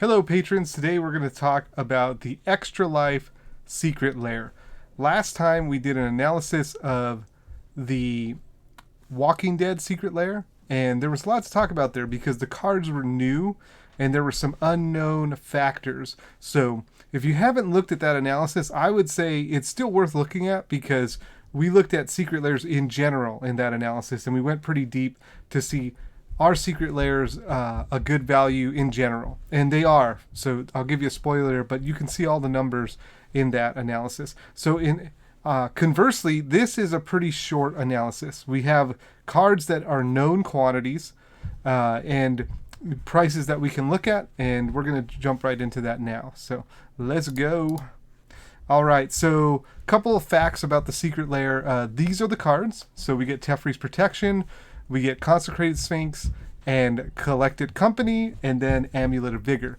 Hello, patrons. Today we're going to talk about the Extra Life Secret Lair. Last time we did an analysis of the Walking Dead Secret Lair, and there was a lot to talk about there because the cards were new and there were some unknown factors. So if you haven't looked at that analysis, I would say it's still worth looking at because we looked at secret lairs in general in that analysis and we went pretty deep to see are secret lairs a good value in general? And they are. So I'll give you a spoiler, but you can see all the numbers in that analysis. So conversely, this is a pretty short analysis. We have cards that are known quantities and prices that we can look at, and we're going to jump right into that now. So let's go. All right, so a couple of facts about the Secret Lair. These are the cards. So we get Teferi's Protection, we get Consecrated Sphinx and Collected Company, and then Amulet of Vigor.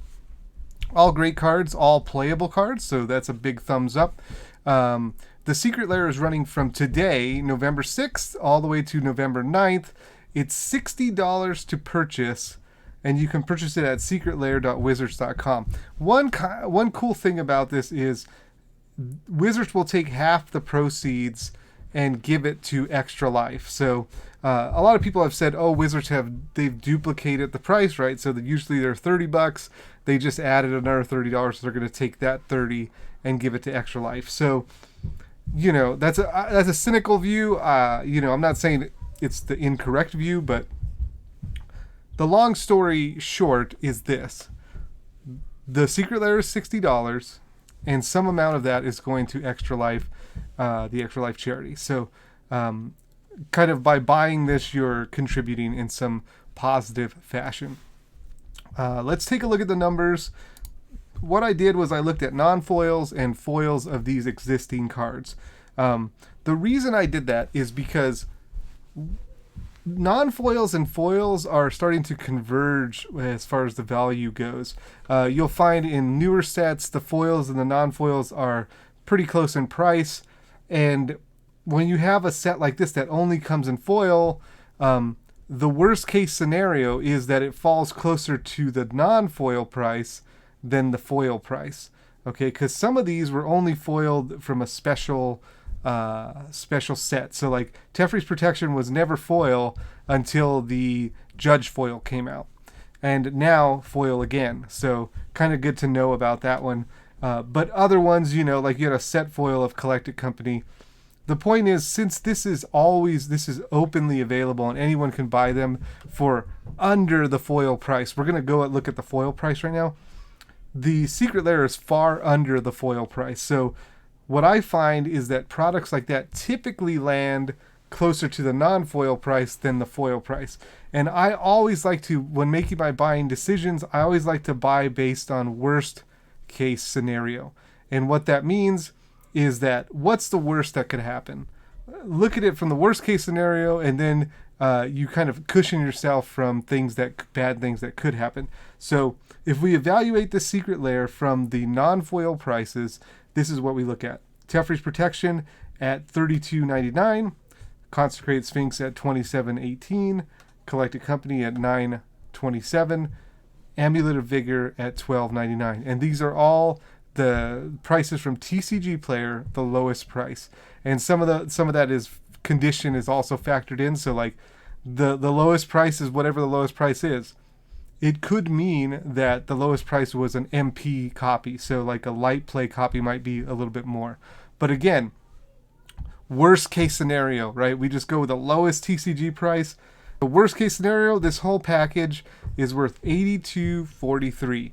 All great cards, all playable cards, so that's a big thumbs up. The Secret Lair is running from today, November 6th, all the way to November 9th. It's $60 to purchase, and you can purchase it at secretlair.wizards.com. One cool thing about this is Wizards will take half the proceeds and give it to Extra Life. So a lot of people have said, oh, Wizards they've duplicated the price, right? So that usually they're $30. They just added another $30. So they're going to take that $30 and give it to Extra Life. So, that's a cynical view. I'm not saying it's the incorrect view, but the long story short is this. The Secret Lair is $60, and some amount of that is going to Extra Life, the Extra Life charity. So kind of by buying this, you're contributing in some positive fashion. Let's take a look at the numbers. What I did was I looked at non-foils and foils of these existing cards. The reason I did that is because non-foils and foils are starting to converge as far as the value goes. You'll find in newer sets, the foils and the non-foils are pretty close in price. And when you have a set like this that only comes in foil, the worst case scenario is that it falls closer to the non-foil price than the foil price. Okay, because some of these were only foiled from a special set. So like Teferi's Protection was never foil until the Judge foil came out, and now foil again. So kind of good to know about that one. But other ones, like you had a set foil of Collected Company. The point is, since this is openly available and anyone can buy them for under the foil price, we're going to go and look at the foil price right now. The Secret Lair is far under the foil price. So what I find is that products like that typically land closer to the non-foil price than the foil price. And I always like to, when making my buying decisions, I always like to buy based on worst case scenario. And what that means is that what's the worst that could happen? Look at it from the worst case scenario, and then you kind of cushion yourself from bad things that could happen. So if we evaluate the Secret Lair from the non-foil prices, this is what we look at. Teferi's Protection at $32.99, Consecrated Sphinx at $27.18, Collected Company at $9.27, Amulet of Vigor at $12.99. And these are all the prices from TCG Player, the lowest price. And some of that is condition is also factored in. So like the lowest price is whatever the lowest price is. It could mean that the lowest price was an MP copy. So like a light play copy might be a little bit more. But again, worst case scenario, right? We just go with the lowest TCG price. The worst case scenario, this whole package is worth $82.43.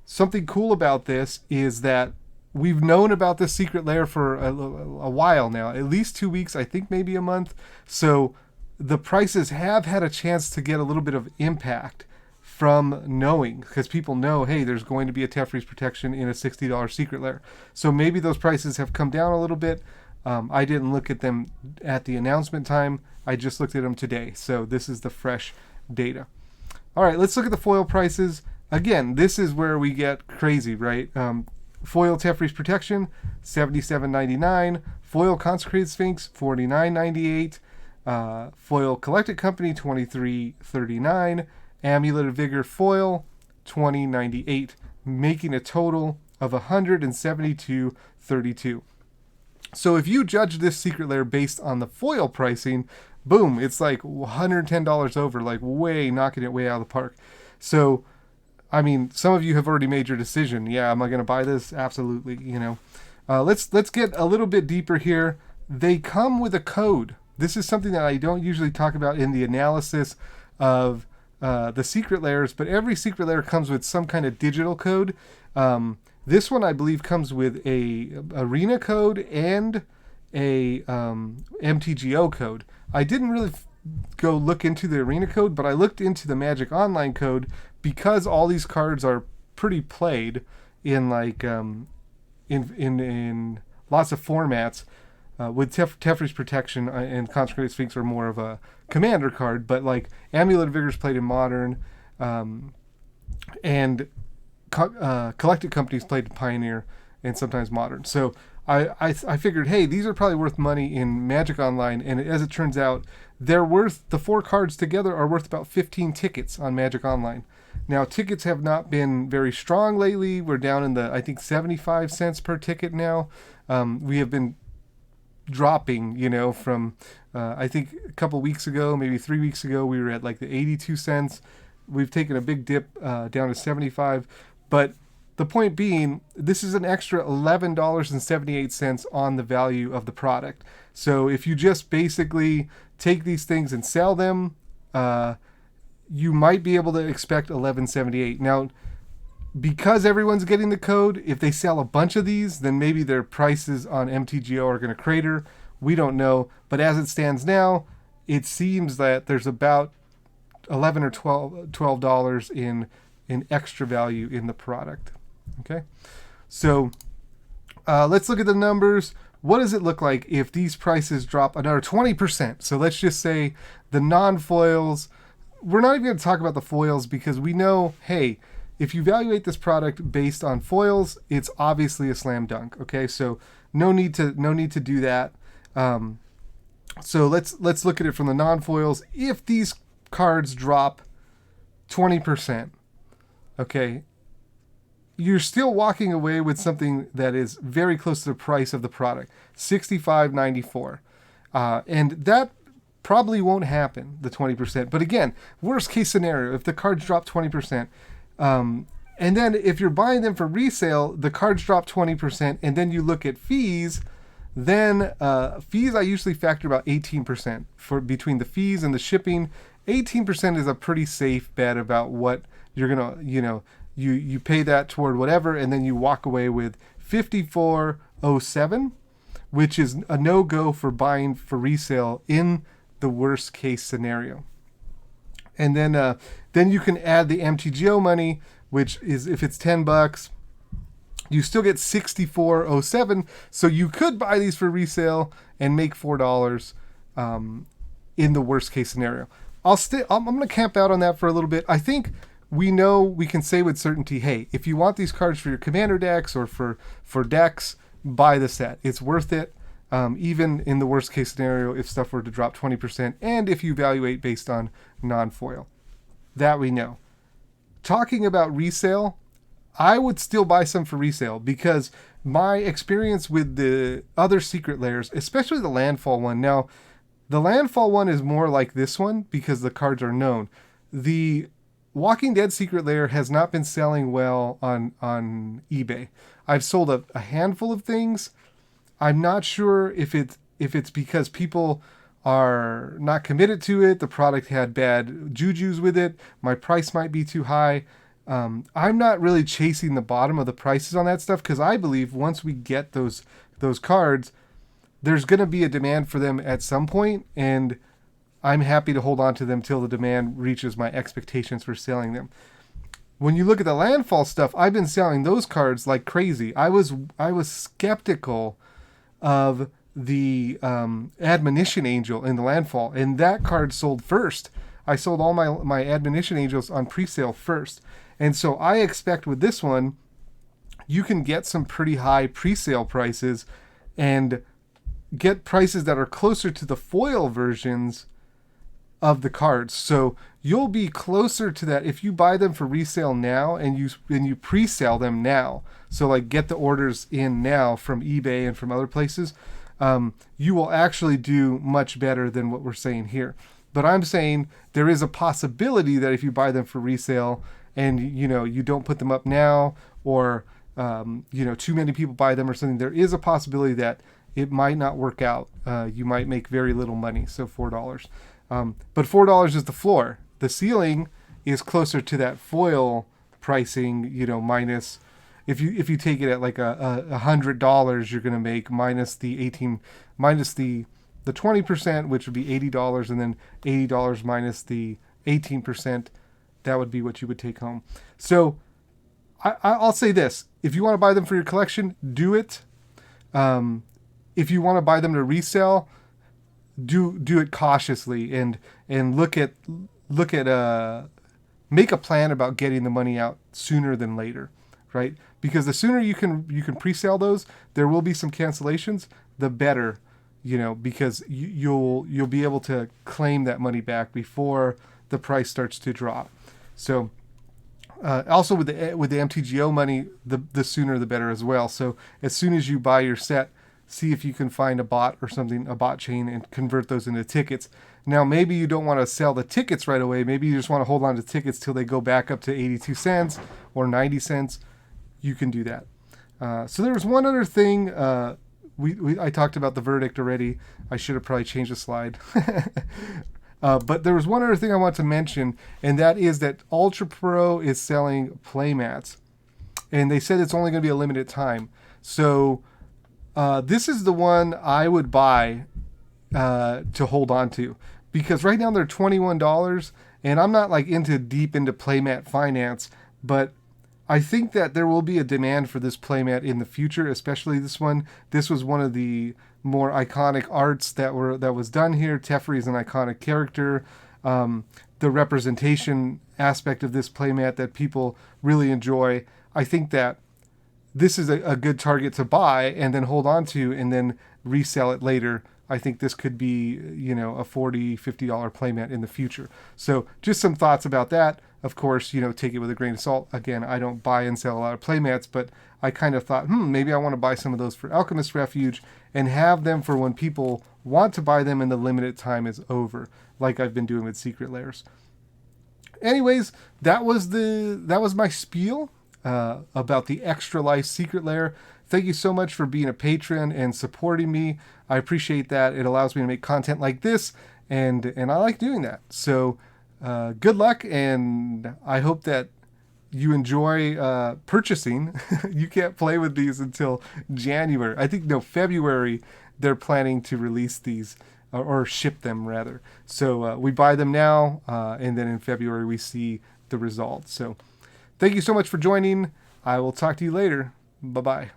Something cool about this is that we've known about this Secret Lair for a while now, at least 2 weeks, I think maybe a month. So the prices have had a chance to get a little bit of impact from knowing, because people know, hey, there's going to be a Teferi's Protection in a $60 Secret Lair. So maybe those prices have come down a little bit. I didn't look at them at the announcement time. I just looked at them today. So this is the fresh data. All right, let's look at the foil prices. Again, this is where we get crazy, right? Foil Teferi's Protection, $77.99. Foil Consecrated Sphinx, $49.98. Foil Collected Company, $23.39. Amulet of Vigor foil, $20.98, making a total of $172.32. So if you judge this Secret Lair based on the foil pricing, boom, it's like $110 over, like knocking it way out of the park. So, I mean, some of you have already made your decision. Yeah, am I going to buy this? Absolutely. Let's get a little bit deeper here. They come with a code. This is something that I don't usually talk about in the analysis of the Secret Lairs, but every Secret Lair comes with some kind of digital code. This one, I believe, comes with a arena code and a MTGO code. I didn't really go look into the arena code, but I looked into the Magic Online code because all these cards are pretty played in like in lots of formats. With Teferi's Protection and Consecrated Sphinx are more of a commander card, but like Amulet of Vigor's played in Modern, and Collected Companies played in Pioneer and sometimes Modern. So I figured, hey, these are probably worth money in Magic Online, and as it turns out, the 4 cards together are worth about 15 tickets on Magic Online. Now, tickets have not been very strong lately. We're down in the, I think, 75 cents per ticket now. We have been dropping, from I think a couple weeks ago, maybe 3 weeks ago, we were at like the 82 cents. We've taken a big dip down to 75. But the point being, this is an extra $11.78 on the value of the product. So if you just basically take these things and sell them, you might be able to expect $11.78. Now, because everyone's getting the code, if they sell a bunch of these, then maybe their prices on MTGO are going to crater. We don't know. But as it stands now, it seems that there's about $11 or $12 in extra value in the product. Okay, so let's look at the numbers. What does it look like if these prices drop another 20%? So let's just say the non-foils. We're not even going to talk about the foils because we know, hey, if you evaluate this product based on foils, it's obviously a slam dunk. Okay, so no need to do that. So let's look at it from the non-foils. If these cards drop 20%, okay, you're still walking away with something that is very close to the price of the product, $65.94, and that probably won't happen, the 20%. But again, worst case scenario, if the cards drop 20%. And then if you're buying them for resale, the cards drop 20%, and then you look at fees, then fees I usually factor about 18% for between the fees and the shipping. 18% is a pretty safe bet about what you're gonna, you pay that toward whatever, and then you walk away with $54.07, which is a no-go for buying for resale in the worst case scenario. And then you can add the MTGO money, which is, if it's $10, you still get $64.07. So you could buy these for resale and make $4 in the worst case scenario. I'm going to camp out on that for a little bit. I think we can say with certainty, hey, if you want these cards for your commander decks or for decks, buy the set. It's worth it. Even in the worst case scenario, if stuff were to drop 20%, and if you evaluate based on non-foil. That we know. Talking about resale, I would still buy some for resale because my experience with the other Secret Lairs, especially the Landfall one. Now, the Landfall one is more like this one because the cards are known. The Walking Dead Secret Lair has not been selling well on eBay. I've sold a handful of things. I'm not sure if it's because people are not committed to it. The product had bad jujus with it. My price might be too high. I'm not really chasing the bottom of the prices on that stuff because I believe once we get those cards, there's going to be a demand for them at some point, and I'm happy to hold on to them till the demand reaches my expectations for selling them. When you look at the Landfall stuff, I've been selling those cards like crazy. I was skeptical of the Admonition Angel in the Landfall, and that card sold first. I sold all my Admonition Angels on pre-sale first. And so I expect with this one, you can get some pretty high pre-sale prices and get prices that are closer to the foil versions of the cards. So you'll be closer to that if you buy them for resale now and you pre-sale them now. So like get the orders in now from eBay and from other places. You will actually do much better than what we're saying here. But I'm saying there is a possibility that if you buy them for resale and you don't put them up now, or too many people buy them or something, there is a possibility that it might not work out. You might make very little money. So $4. But $4 is the floor. The ceiling is closer to that foil pricing, minus if you take it at like $100, you're going to make minus the 20%, which would be $80, and then $80 minus the 18%, that would be what you would take home. So I'll say this: if you want to buy them for your collection, do it. If you want to buy them to resell, do it cautiously and look at make a plan about getting the money out sooner than later, right? Because the sooner you can pre-sale those, there will be some cancellations, the better, because you'll be able to claim that money back before the price starts to drop. So also with the MTGO money, the sooner the better as well. So as soon as you buy your set, see if you can find a bot or something, a bot chain, and convert those into tickets. Now, maybe you don't want to sell the tickets right away. Maybe you just want to hold on to tickets till they go back up to 82 cents or 90 cents. You can do that. So there was one other thing. I talked about the verdict already. I should have probably changed the slide. But there was one other thing I want to mention, and that is that Ultra Pro is selling playmats. And they said it's only going to be a limited time. So this is the one I would buy to hold on to, because right now they're $21, and I'm not like deep into playmat finance, but I think that there will be a demand for this playmat in the future, especially this one. This was one of the more iconic arts that was done here. Teferi is an iconic character. The representation aspect of this playmat that people really enjoy. I think that this is a good target to buy and then hold on to and then resell it later. I think this could be, a $40, $50 playmat in the future. So just some thoughts about that. Of course, take it with a grain of salt. Again, I don't buy and sell a lot of playmats, but I kind of thought, maybe I want to buy some of those for Alchemist Refuge and have them for when people want to buy them and the limited time is over, like I've been doing with Secret Lairs. Anyways, that was my spiel about the Extra Life Secret Lair. Thank you so much for being a patron and supporting me. I appreciate that. It allows me to make content like this, and I like doing that. So good luck, and I hope that you enjoy purchasing. You can't play with these until January. I think, February, they're planning to release these, or ship them, rather. So we buy them now, and then in February we see the results. So thank you so much for joining. I will talk to you later. Bye-bye.